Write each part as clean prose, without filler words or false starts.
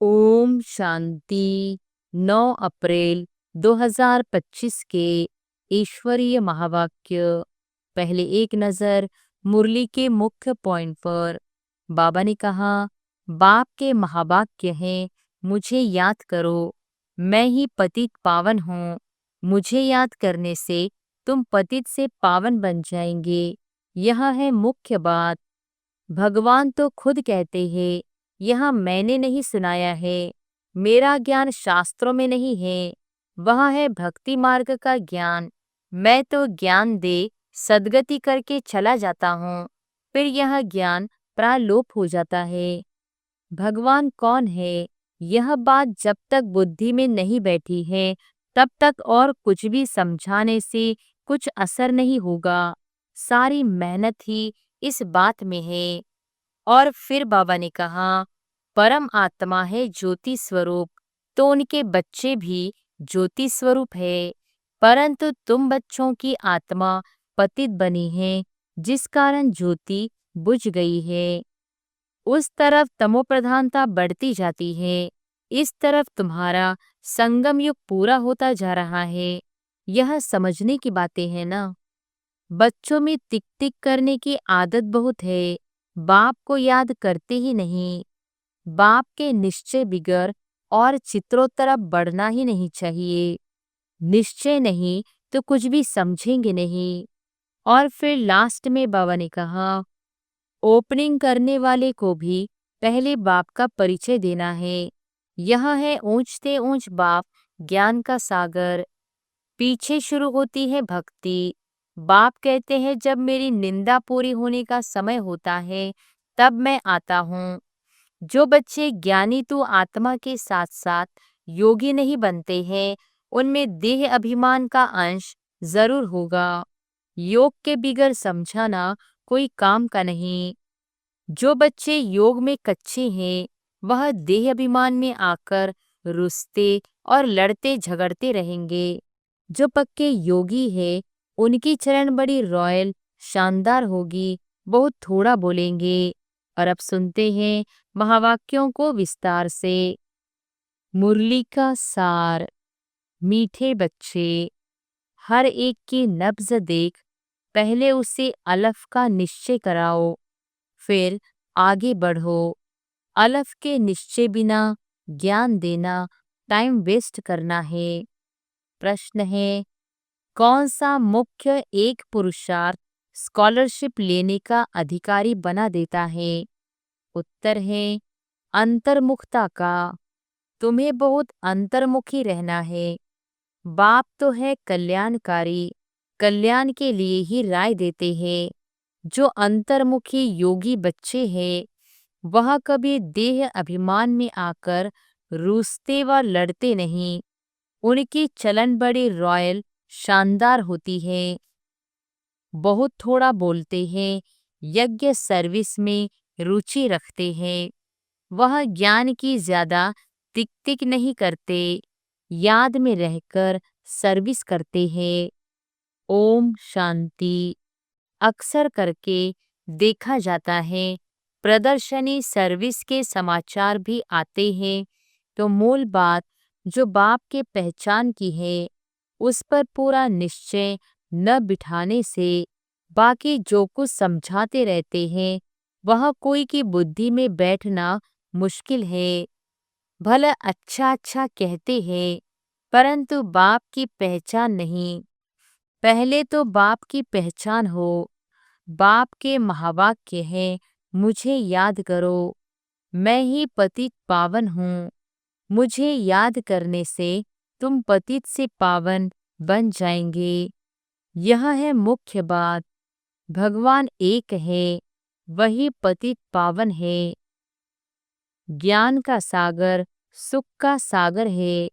ओम शांति। 9 अप्रैल 2025 के ईश्वरीय महावाक्य। पहले एक नज़र मुरली के मुख्य पॉइंट पर। बाबा ने कहा, बाप के महावाक्य हैं, मुझे याद करो, मैं ही पतित पावन हूँ। मुझे याद करने से तुम पतित से पावन बन जाएंगे। यह है मुख्य बात। भगवान तो खुद कहते हैं, यह मैंने नहीं सुनाया है, मेरा ज्ञान शास्त्रों में नहीं है, वह है भक्ति मार्ग का ज्ञान। मैं तो ज्ञान दे सद्गति करके चला जाता हूँ, फिर यह ज्ञान प्रालोप हो जाता है। भगवान कौन है, यह बात जब तक बुद्धि में नहीं बैठी है, तब तक और कुछ भी समझाने से कुछ असर नहीं होगा। सारी मेहनत ही इस बात में है। और फिर बाबा ने कहा, परम आत्मा है ज्योति स्वरूप, तो उनके बच्चे भी ज्योति स्वरूप है। परंतु तुम बच्चों की आत्मा पतित बनी है, जिस कारण ज्योति बुझ गई है। उस तरफ तमो प्रधानता बढ़ती जाती है, इस तरफ तुम्हारा संगम युग पूरा होता जा रहा है। यह समझने की बातें हैं ना। बच्चों में टिक टिक करने की आदत बहुत है, बाप को याद करते ही नहीं। बाप के निश्चय बिगर और चित्रों तरफ बढ़ना ही नहीं चाहिए। निश्चय नहीं तो कुछ भी समझेंगे नहीं। और फिर लास्ट में बाबा ने कहा, ओपनिंग करने वाले को भी पहले बाप का परिचय देना है। यह है ऊंचते ऊंच बाप, ज्ञान का सागर। पीछे शुरू होती है भक्ति। बाप कहते हैं, जब मेरी निंदा पूरी होने का समय होता है, तब मैं आता हूँ। जो बच्चे ज्ञानी तो आत्मा के साथ साथ योगी नहीं बनते हैं, उनमें देह अभिमान का अंश जरूर होगा। योग के बिगर समझाना कोई काम का नहीं। जो बच्चे योग में कच्चे हैं, वह देह अभिमान में आकर रुसते और लड़ते झगड़ते रहेंगे। जो पक्के योगी है, उनकी चरण बड़ी रॉयल शानदार होगी, बहुत थोड़ा बोलेंगे। और अब सुनते हैं महावाक्यों को विस्तार से। मुरली का सार। मीठे बच्चे, हर एक की नब्ज देख पहले उसे अलफ का निश्चय कराओ, फिर आगे बढ़ो। अलफ के निश्चय बिना ज्ञान देना टाइम वेस्ट करना है। प्रश्न है, कौन सा मुख्य एक पुरुषार्थ स्कॉलरशिप लेने का अधिकारी बना देता है? उत्तर है, अंतर्मुखता का। तुम्हें बहुत अंतर्मुखी रहना है। बाप तो है कल्याणकारी, कल्याण के लिए ही राय देते हैं। जो अंतर्मुखी योगी बच्चे हैं, वह कभी देह अभिमान में आकर रूसते व लड़ते नहीं। उनकी चलन बड़ी रॉयल शानदार होती है। बहुत थोड़ा बोलते हैं, यज्ञ सर्विस में रुचि रखते हैं। वह ज्ञान की ज्यादा तिक तिक नहीं करते, याद में रहकर सर्विस करते हैं। ओम शांति। अक्सर करके देखा जाता है, प्रदर्शनी सर्विस के समाचार भी आते हैं, तो मूल बात जो बाप के पहचान की है, उस पर पूरा निश्चय न बिठाने से बाकी जो कुछ समझाते रहते हैं, वह कोई की बुद्धि में बैठना मुश्किल है। भला अच्छा अच्छा कहते हैं, परंतु बाप की पहचान नहीं। पहले तो बाप की पहचान हो। बाप के महावाक्य है, मुझे याद करो, मैं ही पतित पावन हूँ। मुझे याद करने से तुम पतित से पावन बन जाएंगे। यह है मुख्य बात। भगवान एक है, वही पतित पावन है। ज्ञान का सागर, सुख का सागर है,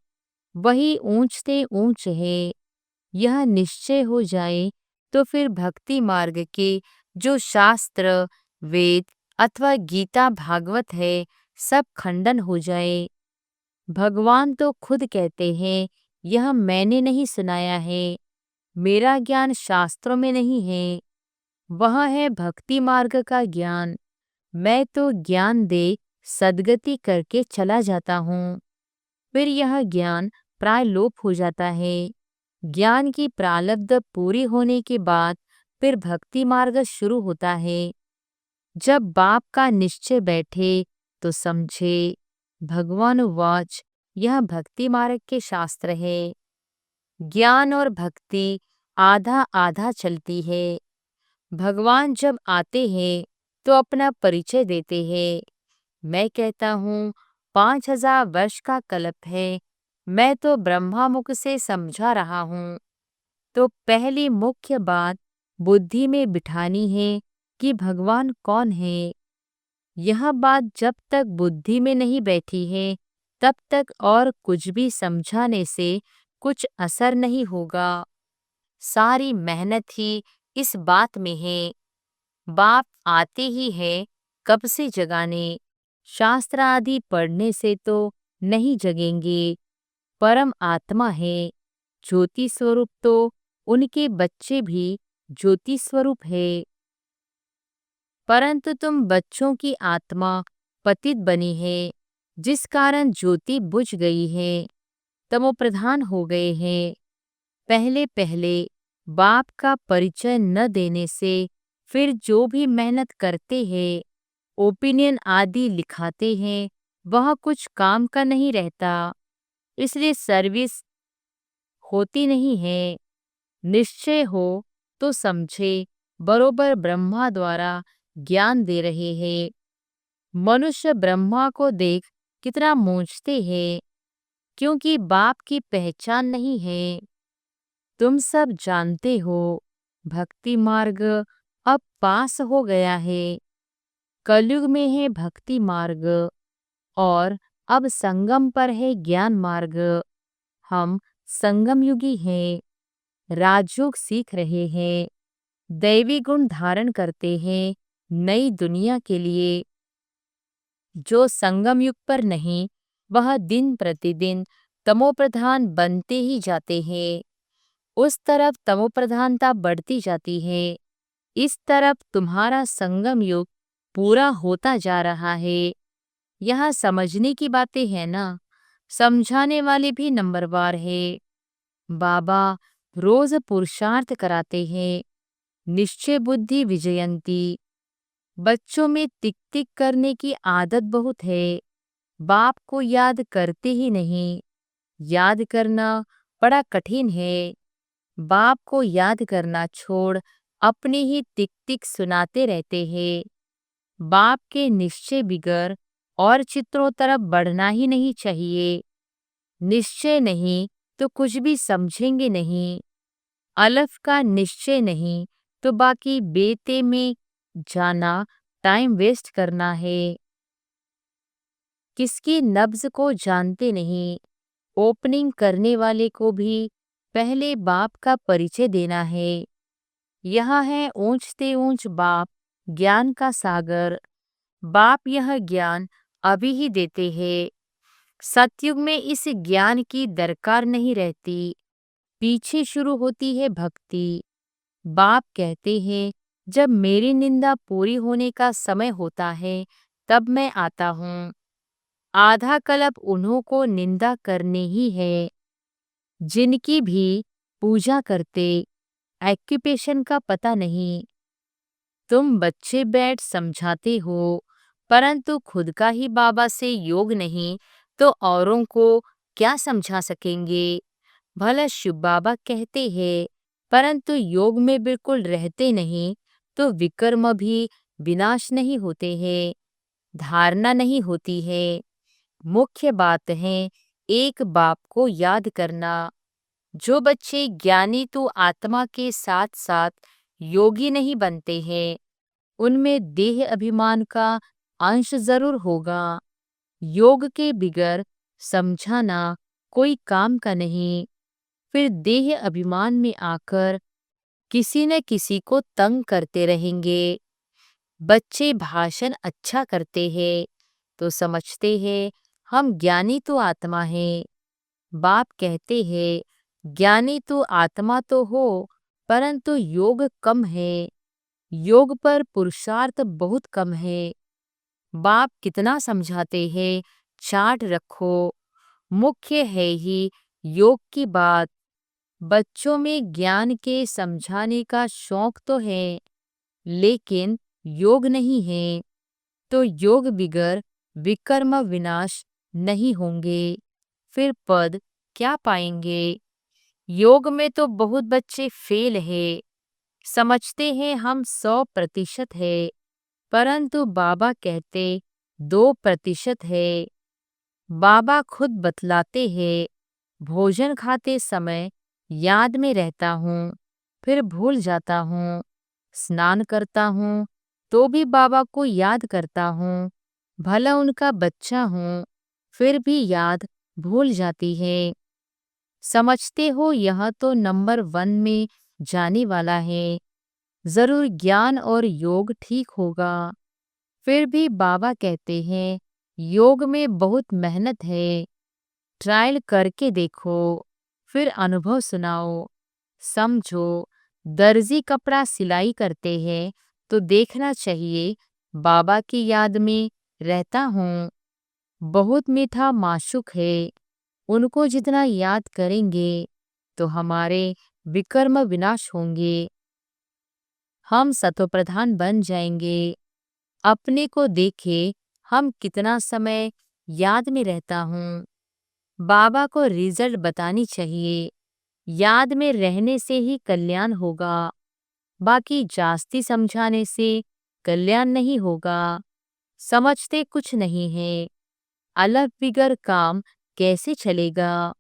वही ऊंचते ऊंच है। यह निश्चय हो जाए तो फिर भक्ति मार्ग के जो शास्त्र, वेद अथवा गीता भागवत है, सब खंडन हो जाए। भगवान तो खुद कहते हैं, यह मैंने नहीं सुनाया है, मेरा ज्ञान शास्त्रों में नहीं है, वह है भक्ति मार्ग का ज्ञान। मैं तो ज्ञान दे सद्गति करके चला जाता हूँ। फिर यह ज्ञान प्राय लोप हो जाता है। ज्ञान की प्रारब्ध पूरी होने के बाद फिर भक्ति मार्ग शुरू होता है। जब बाप का निश्चय बैठे तो समझे। भगवान वाच, यह भक्ति मार्ग के शास्त्र है। ज्ञान और भक्ति आधा आधा चलती है। भगवान जब आते हैं तो अपना परिचय देते हैं। मैं कहता हूँ 5000 वर्ष का कल्प है, मैं तो ब्रह्मा मुख से समझा रहा हूँ। तो पहली मुख्य बात बुद्धि में बिठानी है कि भगवान कौन है। यह बात जब तक बुद्धि में नहीं बैठी है तब तक और कुछ भी समझाने से कुछ असर नहीं होगा। सारी मेहनत ही इस बात में है। बाप आते ही है कब से जगाने। शास्त्र आदि पढ़ने से तो नहीं जगेंगे। परम आत्मा है, ज्योति स्वरूप, तो उनके बच्चे भी ज्योति स्वरूप है। परंतु तुम बच्चों की आत्मा पतित बनी है, जिस कारण ज्योति बुझ गई है, तमोप्रधान हो गए हैं। पहले पहले बाप का परिचय न देने से फिर जो भी मेहनत करते हैं, ओपिनियन आदि लिखाते हैं, वह कुछ काम का नहीं रहता। इसलिए सर्विस होती नहीं है। निश्चय हो तो समझे बरोबर ब्रह्मा द्वारा ज्ञान दे रहे हैं। मनुष्य ब्रह्मा को देख कितना मूंझते हैं, क्योंकि बाप की पहचान नहीं है। तुम सब जानते हो भक्ति मार्ग अब पास हो गया है। कलयुग में है भक्ति मार्ग और अब संगम पर है ज्ञान मार्ग। हम संगम युगी हैं, राजयोग सीख रहे हैं, दैवी गुण धारण करते हैं नई दुनिया के लिए। जो संगम युग पर नहीं, वह दिन प्रतिदिन तमोप्रधान बनते ही जाते हैं। उस तरफ तमोप्रधानता बढ़ती जाती है। इस तरफ तुम्हारा संगम युग पूरा होता जा रहा है। यहाँ समझने की बातें हैं ना, समझाने वाले भी नंबरवार है। बाबा रोज पुरुषार्थ कराते हैं, निश्चय बुद्धि विजयंती। बच्चों में टिक टिक करने की आदत बहुत है, बाप को याद करते ही नहीं। याद करना बड़ा कठिन है। बाप को याद करना छोड़ अपने ही टिक टिक सुनाते रहते हैं। बाप के निश्चय बिगर और चित्रों तरफ बढ़ना ही नहीं चाहिए। निश्चय नहीं तो कुछ भी समझेंगे नहीं। अलफ का निश्चय नहीं तो बाकी बेते में जाना टाइम वेस्ट करना है। किसकी नब्ज को जानते नहीं। ओपनिंग करने वाले को भी पहले बाप का परिचय देना है। यह है ऊंचते ऊंच बाप, ज्ञान का सागर। बाप यह ज्ञान अभी ही देते हैं। सतयुग में इस ज्ञान की दरकार नहीं रहती, पीछे शुरू होती है भक्ति। बाप कहते हैं जब मेरी निंदा पूरी होने का समय होता है तब मैं आता हूँ। आधा कल्प उन्हों को निंदा करने ही है, जिनकी भी पूजा करते ऑक्यूपेशन का पता नहीं। तुम बच्चे बैठ समझाते हो, परंतु खुद का ही बाबा से योग नहीं तो औरों को क्या समझा सकेंगे। भला शिव बाबा कहते हैं, परंतु योग में बिल्कुल रहते नहीं तो विकर्म भी विनाश नहीं होते हैं, धारणा नहीं होती है। मुख्य बात है एक बाप को याद करना। जो बच्चे ज्ञानी तो आत्मा के साथ साथ योगी नहीं बनते हैं, उनमें देह अभिमान का अंश जरूर होगा। योग के बिगर समझाना कोई काम का नहीं। फिर देह अभिमान में आकर किसी न किसी को तंग करते रहेंगे। बच्चे भाषण अच्छा करते हैं तो समझते हैं हम ज्ञानी तो आत्मा हैं। बाप कहते हैं ज्ञानी तो आत्मा तो हो, परंतु योग कम है। योग पर पुरुषार्थ बहुत कम है। बाप कितना समझाते हैं, चार्ट रखो। मुख्य है ही योग की बात। बच्चों में ज्ञान के समझाने का शौक तो है, लेकिन योग नहीं है, तो योग बिगर विकर्म विनाश नहीं होंगे। फिर पद क्या पाएंगे? योग में तो बहुत बच्चे फेल है, समझते हैं हम 100% है, परंतु बाबा कहते 2% है। बाबा खुद बतलाते हैं, भोजन खाते समय याद में रहता हूँ, फिर भूल जाता हूँ। स्नान करता हूँ तो भी बाबा को याद करता हूँ, भला उनका बच्चा हूँ, फिर भी याद भूल जाती है। समझते हो यह तो नंबर 1 में जाने वाला है। जरूर ज्ञान और योग ठीक होगा। फिर भी बाबा कहते हैं योग में बहुत मेहनत है, ट्रायल करके देखो, फिर अनुभव सुनाओ। समझो, दर्जी कपड़ा सिलाई करते हैं तो देखना चाहिए बाबा की याद में रहता हूँ। बहुत मीठा माशूक है, उनको जितना याद करेंगे तो हमारे विकर्म विनाश होंगे, हम सतोप्रधान बन जाएंगे। अपने को देखे, हम कितना समय याद में रहता हूँ। बाबा को रिजल्ट बतानी चाहिए, याद में रहने से ही कल्याण होगा, बाकी जास्ती समझाने से कल्याण नहीं होगा। समझते कुछ नहीं है, अलफ बिगर काम कैसे चलेगा?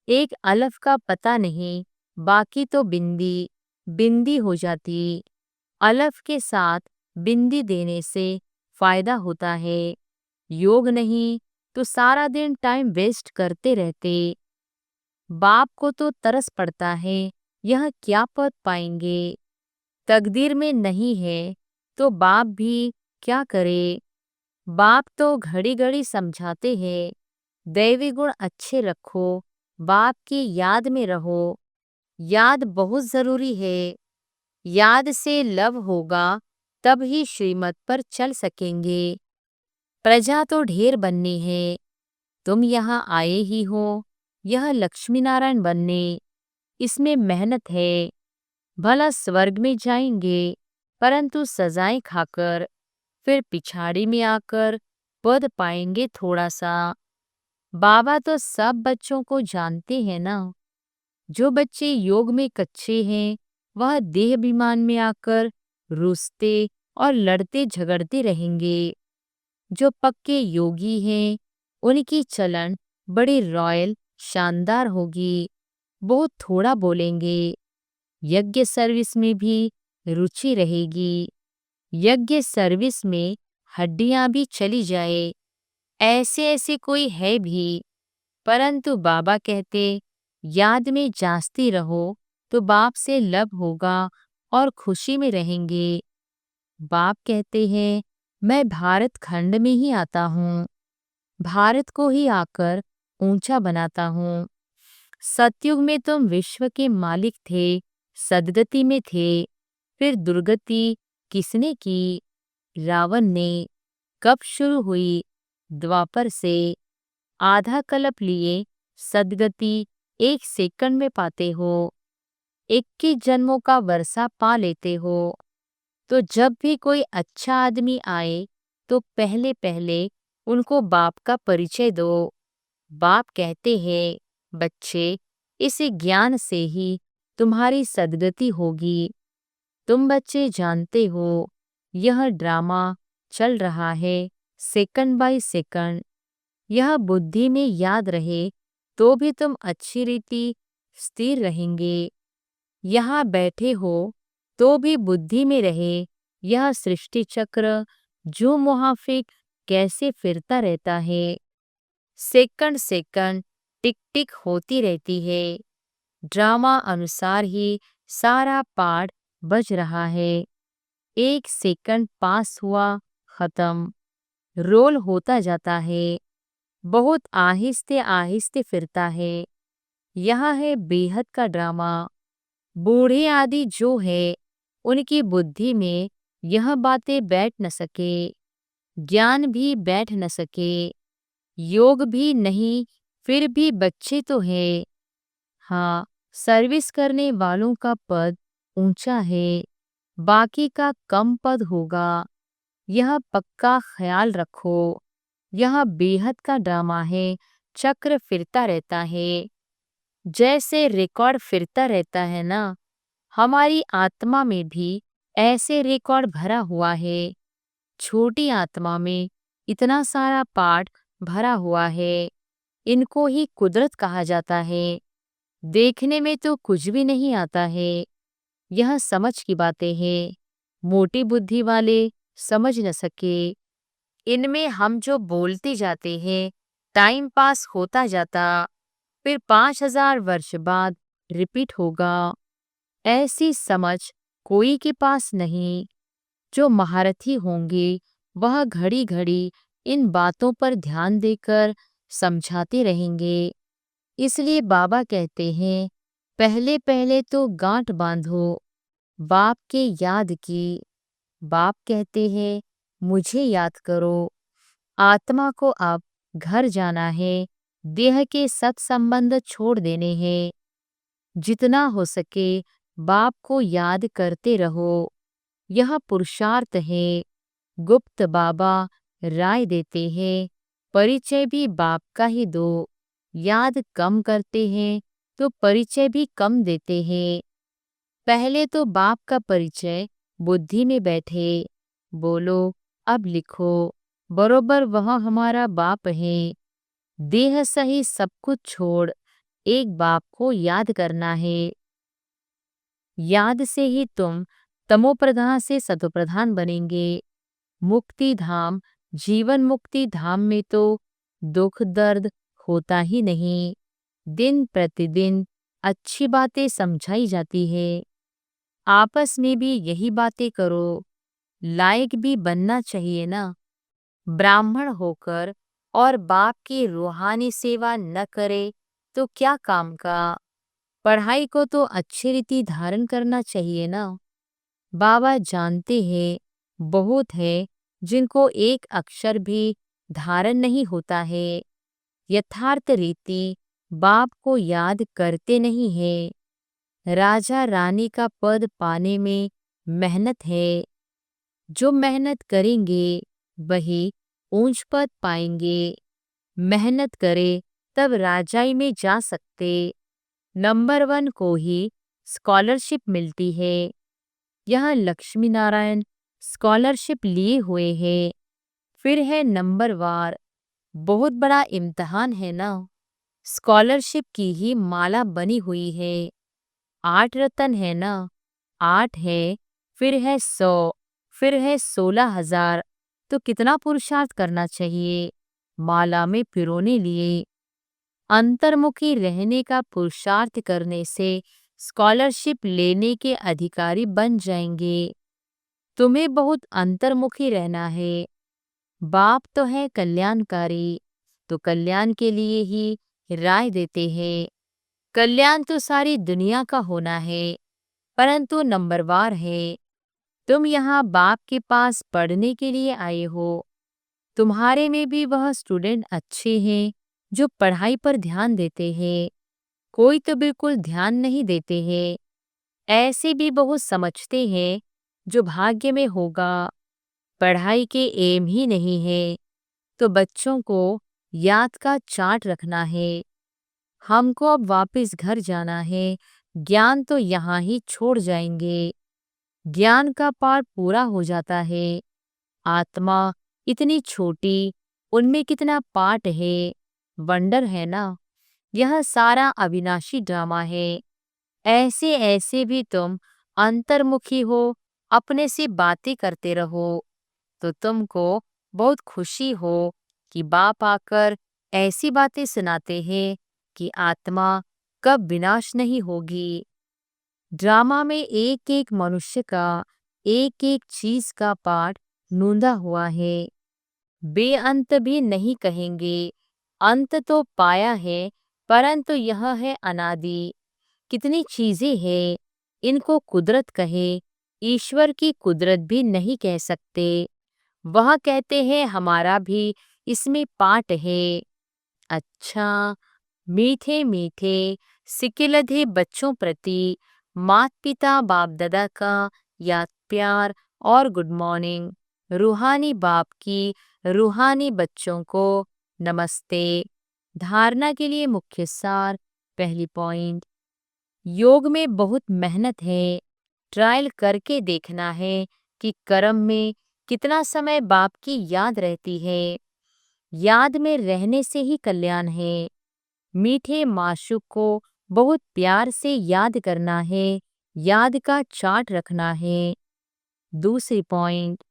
एक अलफ का पता नहीं, बाकी तो बिंदी बिंदी हो जाती। अलफ के साथ बिंदी देने से फायदा होता है, योग नहीं तो सारा दिन टाइम वेस्ट करते रहते। बाप को तो तरस पड़ता है, यह क्या पद पाएंगे? तकदीर में नहीं है तो बाप भी क्या करे? बाप तो घड़ी घड़ी समझाते हैं, दैवी गुण अच्छे रखो, बाप की याद में रहो। याद बहुत जरूरी है, याद से लव होगा तब ही श्रीमत पर चल सकेंगे। प्रजा तो ढेर बननी है, तुम यहाँ आए ही हो, यह लक्ष्मी नारायण बनने, इसमें मेहनत है। भला स्वर्ग में जाएंगे, परंतु सजाएं खाकर, फिर पिछाड़ी में आकर पद पाएंगे थोड़ा सा। बाबा तो सब बच्चों को जानते हैं ना। जो बच्चे योग में कच्चे हैं, वह देह अभिमान में आकर रूसते और लड़ते झगड़ते रहेंगे। जो पक्के योगी हैं, उनकी चलन बड़ी रॉयल शानदार होगी, बहुत थोड़ा बोलेंगे। यज्ञ सर्विस में भी रुचि रहेगी, यज्ञ सर्विस में हड्डियां भी चली जाए, ऐसे ऐसे कोई है भी। परंतु बाबा कहते याद में जास्ती रहो तो बाप से लव होगा और खुशी में रहेंगे। बाप कहते हैं मैं भारत खंड में ही आता हूँ, भारत को ही आकर ऊंचा बनाता हूँ। सतयुग में तुम विश्व के मालिक थे, सदगति में थे, फिर दुर्गति किसने की? रावण ने। कब शुरू हुई? द्वापर से। आधा कल्प लिए सदगति 1 सेकंड में पाते हो, 21 जन्मों का वर्षा पा लेते हो। तो जब भी कोई अच्छा आदमी आए तो पहले पहले उनको बाप का परिचय दो। बाप कहते हैं बच्चे, इस ज्ञान से ही तुम्हारी सदगति होगी। तुम बच्चे जानते हो यह ड्रामा चल रहा है सेकंड बाय सेकंड। यह बुद्धि में याद रहे तो भी तुम अच्छी रीति स्थिर रहेंगे। यहाँ बैठे हो तो भी बुद्धि में रहे यह सृष्टि चक्र जो मुहाफिक कैसे फिरता रहता है। सेकंड सेकंड टिक टिक होती रहती है, ड्रामा अनुसार ही सारा पाठ बज रहा है। 1 सेकंड पास हुआ, खत्म, रोल होता जाता है, बहुत आहिस्ते आहिस्ते फिरता है। यह है बेहद का ड्रामा। बूढ़े आदि जो है उनकी बुद्धि में यह बातें बैठ न सके। ज्ञान भी बैठ न सके, योग भी नहीं, फिर भी बच्चे तो है। हाँ, सर्विस करने वालों का पद ऊंचा है, बाकी का कम पद होगा। यह पक्का ख्याल रखो। यह बेहद का ड्रामा है, चक्र फिरता रहता है। जैसे रिकॉर्ड फिरता रहता है ना, हमारी आत्मा में भी ऐसे रिकॉर्ड भरा हुआ है। छोटी आत्मा में इतना सारा पार्ट भरा हुआ है। इनको ही कुदरत कहा जाता है। देखने में तो कुछ भी नहीं आता है। यह समझ की बातें हैं। मोटी बुद्धि वाले समझ न सके। इनमें हम जो बोलते जाते हैं, टाइम पास होता जाता, फिर 5,000 वर्ष बाद रिपीट होगा। ऐसी समझ कोई के पास नहीं। जो महारथी होंगे वह घड़ी घड़ी इन बातों पर ध्यान देकर समझाते रहेंगे। इसलिए बाबा कहते हैं, पहले पहले तो गांठ बांधो बाप के याद की। बाप कहते हैं, मुझे याद करो। आत्मा को अब घर जाना है, देह के सत्संबंध छोड़ देने हैं। जितना हो सके बाप को याद करते रहो। यह पुरुषार्थ है। गुप्त बाबा राय देते हैं, परिचय भी बाप का ही दो। याद कम करते हैं तो परिचय भी कम देते हैं। पहले तो बाप का परिचय बुद्धि में बैठे। बोलो, अब लिखो, बरोबर वह हमारा बाप है। देह सही सब कुछ छोड़ एक बाप को याद करना है। याद से ही तुम तमोप्रधान से सतोप्रधान बनेंगे। मुक्ति धाम, जीवन मुक्ति धाम में तो दुख दर्द होता ही नहीं। दिन प्रतिदिन अच्छी बातें समझाई जाती है। आपस में भी यही बातें करो। लायक भी बनना चाहिए ना। ब्राह्मण होकर और बाप की रूहानी सेवा न करे तो क्या काम का। पढ़ाई को तो अच्छी रीति धारण करना चाहिए ना। बाबा जानते हैं, बहुत है जिनको एक अक्षर भी धारण नहीं होता है। यथार्थ रीति बाप को याद करते नहीं है। राजा रानी का पद पाने में मेहनत है। जो मेहनत करेंगे वही ऊंच पद पाएंगे। मेहनत करे तब राजाई में जा सकते। नंबर 1 को ही स्कॉलरशिप मिलती है। यह लक्ष्मी नारायण स्कॉलरशिप लिए हुए हैं। फिर है नंबर वार। बहुत बड़ा इम्तिहान है ना। स्कॉलरशिप की ही माला बनी हुई है। 8 रतन है ना। 8 है, फिर है 100, फिर है 16,000। तो कितना पुरुषार्थ करना चाहिए माला में पिरोने लिए। अंतर्मुखी रहने का पुरुषार्थ करने से स्कॉलरशिप लेने के अधिकारी बन जाएंगे। तुम्हें बहुत अंतर्मुखी रहना है। बाप तो है कल्याणकारी, तो कल्याण के लिए ही राय देते हैं। कल्याण तो सारी दुनिया का होना है, परंतु नंबरवार है। तुम यहाँ बाप के पास पढ़ने के लिए आए हो। तुम्हारे में भी वह स्टूडेंट अच्छे हैं जो पढ़ाई पर ध्यान देते हैं। कोई तो बिल्कुल ध्यान नहीं देते हैं। ऐसे भी बहुत समझते हैं जो भाग्य में होगा। पढ़ाई के एम ही नहीं है तो बच्चों को याद का चार्ट रखना है। हमको अब वापस घर जाना है। ज्ञान तो यहाँ ही छोड़ जाएंगे। ज्ञान का पाठ पूरा हो जाता है। आत्मा इतनी छोटी, उनमें कितना पाठ है। वंडर है ना। यह सारा अविनाशी ड्रामा है। ऐसे ऐसे भी तुम अंतर्मुखी हो, अपने से बातें करते रहो तो तुमको बहुत खुशी हो कि बाप आकर ऐसी बातें सुनाते हैं कि आत्मा कब विनाश नहीं होगी। ड्रामा में एक एक मनुष्य का, एक एक चीज का पाठ नूंदा हुआ है। बेअंत भी नहीं कहेंगे। अंत तो पाया है, परंतु यह है अनादि। कितनी चीजें हैं, इनको कुदरत कहे, ईश्वर की कुदरत भी नहीं कह सकते। वह कहते हैं हमारा भी इसमें पार्ट है। अच्छा, मीठे मीठे सिकिलधे बच्चों प्रति माता पिता बाप दादा का याद प्यार और गुड मॉर्निंग। रूहानी बाप की रूहानी बच्चों को नमस्ते। धारणा के लिए मुख्य सार। पहली पॉइंट, योग में बहुत मेहनत है। ट्रायल करके देखना है कि कर्म में कितना समय बाप की याद रहती है। याद में रहने से ही कल्याण है। मीठे माशूक को बहुत प्यार से याद करना है, याद का चार्ट रखना है। दूसरी पॉइंट,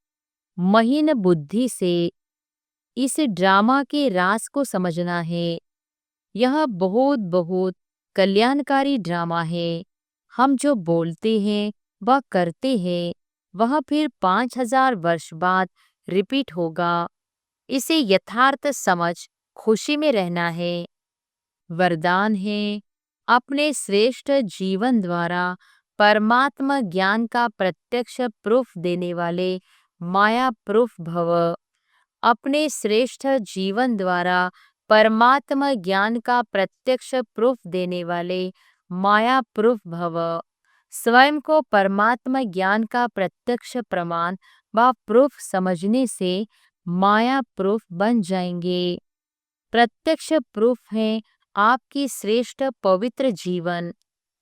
महीन बुद्धि से इस ड्रामा के राज को समझना है। यह बहुत बहुत कल्याणकारी ड्रामा है। हम जो बोलते हैं वह करते हैं, वह फिर 5000 वर्ष बाद रिपीट होगा। इसे यथार्थ समझ खुशी में रहना है। वरदान है, अपने श्रेष्ठ जीवन द्वारा परमात्मा ज्ञान का प्रत्यक्ष प्रूफ देने वाले माया प्रूफ भव। अपने श्रेष्ठ जीवन द्वारा परमात्मा ज्ञान का प्रत्यक्ष प्रूफ देने वाले माया प्रूफ भव। स्वयं को परमात्मा ज्ञान का प्रत्यक्ष प्रमाण व प्रूफ समझने से माया प्रूफ बन जाएंगे। प्रत्यक्ष प्रूफ है आपकी श्रेष्ठ पवित्र जीवन।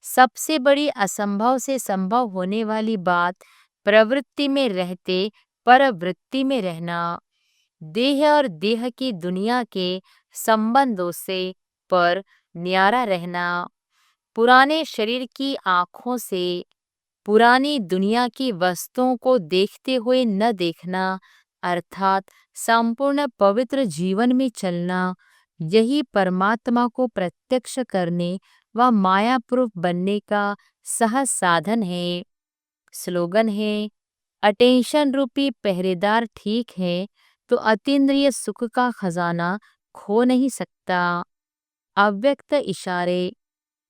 सबसे बड़ी असंभव से संभव होने वाली बात प्रवृत्ति में रहते परवृत्ति में रहना। देह और देह की दुनिया के संबंधों से पर न्यारा रहना। पुराने शरीर की आँखों से पुरानी दुनिया की वस्तुओं को देखते हुए न देखना, अर्थात संपूर्ण पवित्र जीवन में चलना, यही परमात्मा को प्रत्यक्ष करने व मायाप्रूफ बनने का सहज साधन है। स्लोगन है, अटेंशन रूपी पहरेदार ठीक है तो अतीन्द्रिय सुख का खजाना खो नहीं सकता। अव्यक्त इशारे,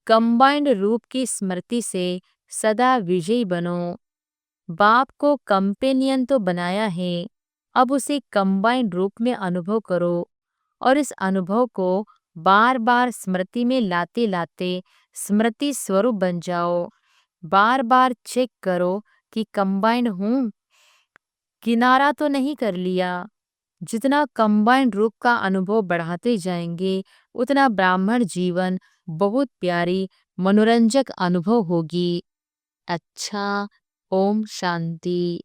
कंबाइंड रूप की स्मृति से सदा विजयी बनो। बाप को कंपेनियन तो बनाया है, अब उसे कंबाइंड रूप में अनुभव करो और इस अनुभव को बार बार स्मृति में लाते लाते स्मृति स्वरूप बन जाओ। बार बार चेक करो कि कंबाइंड हूँ, किनारा तो नहीं कर लिया। जितना कंबाइंड रूप का अनुभव बढ़ाते जाएंगे, उतना ब्राह्मण जीवन बहुत प्यारी मनोरंजक अनुभव होगी। अच्छा, ओम शांति।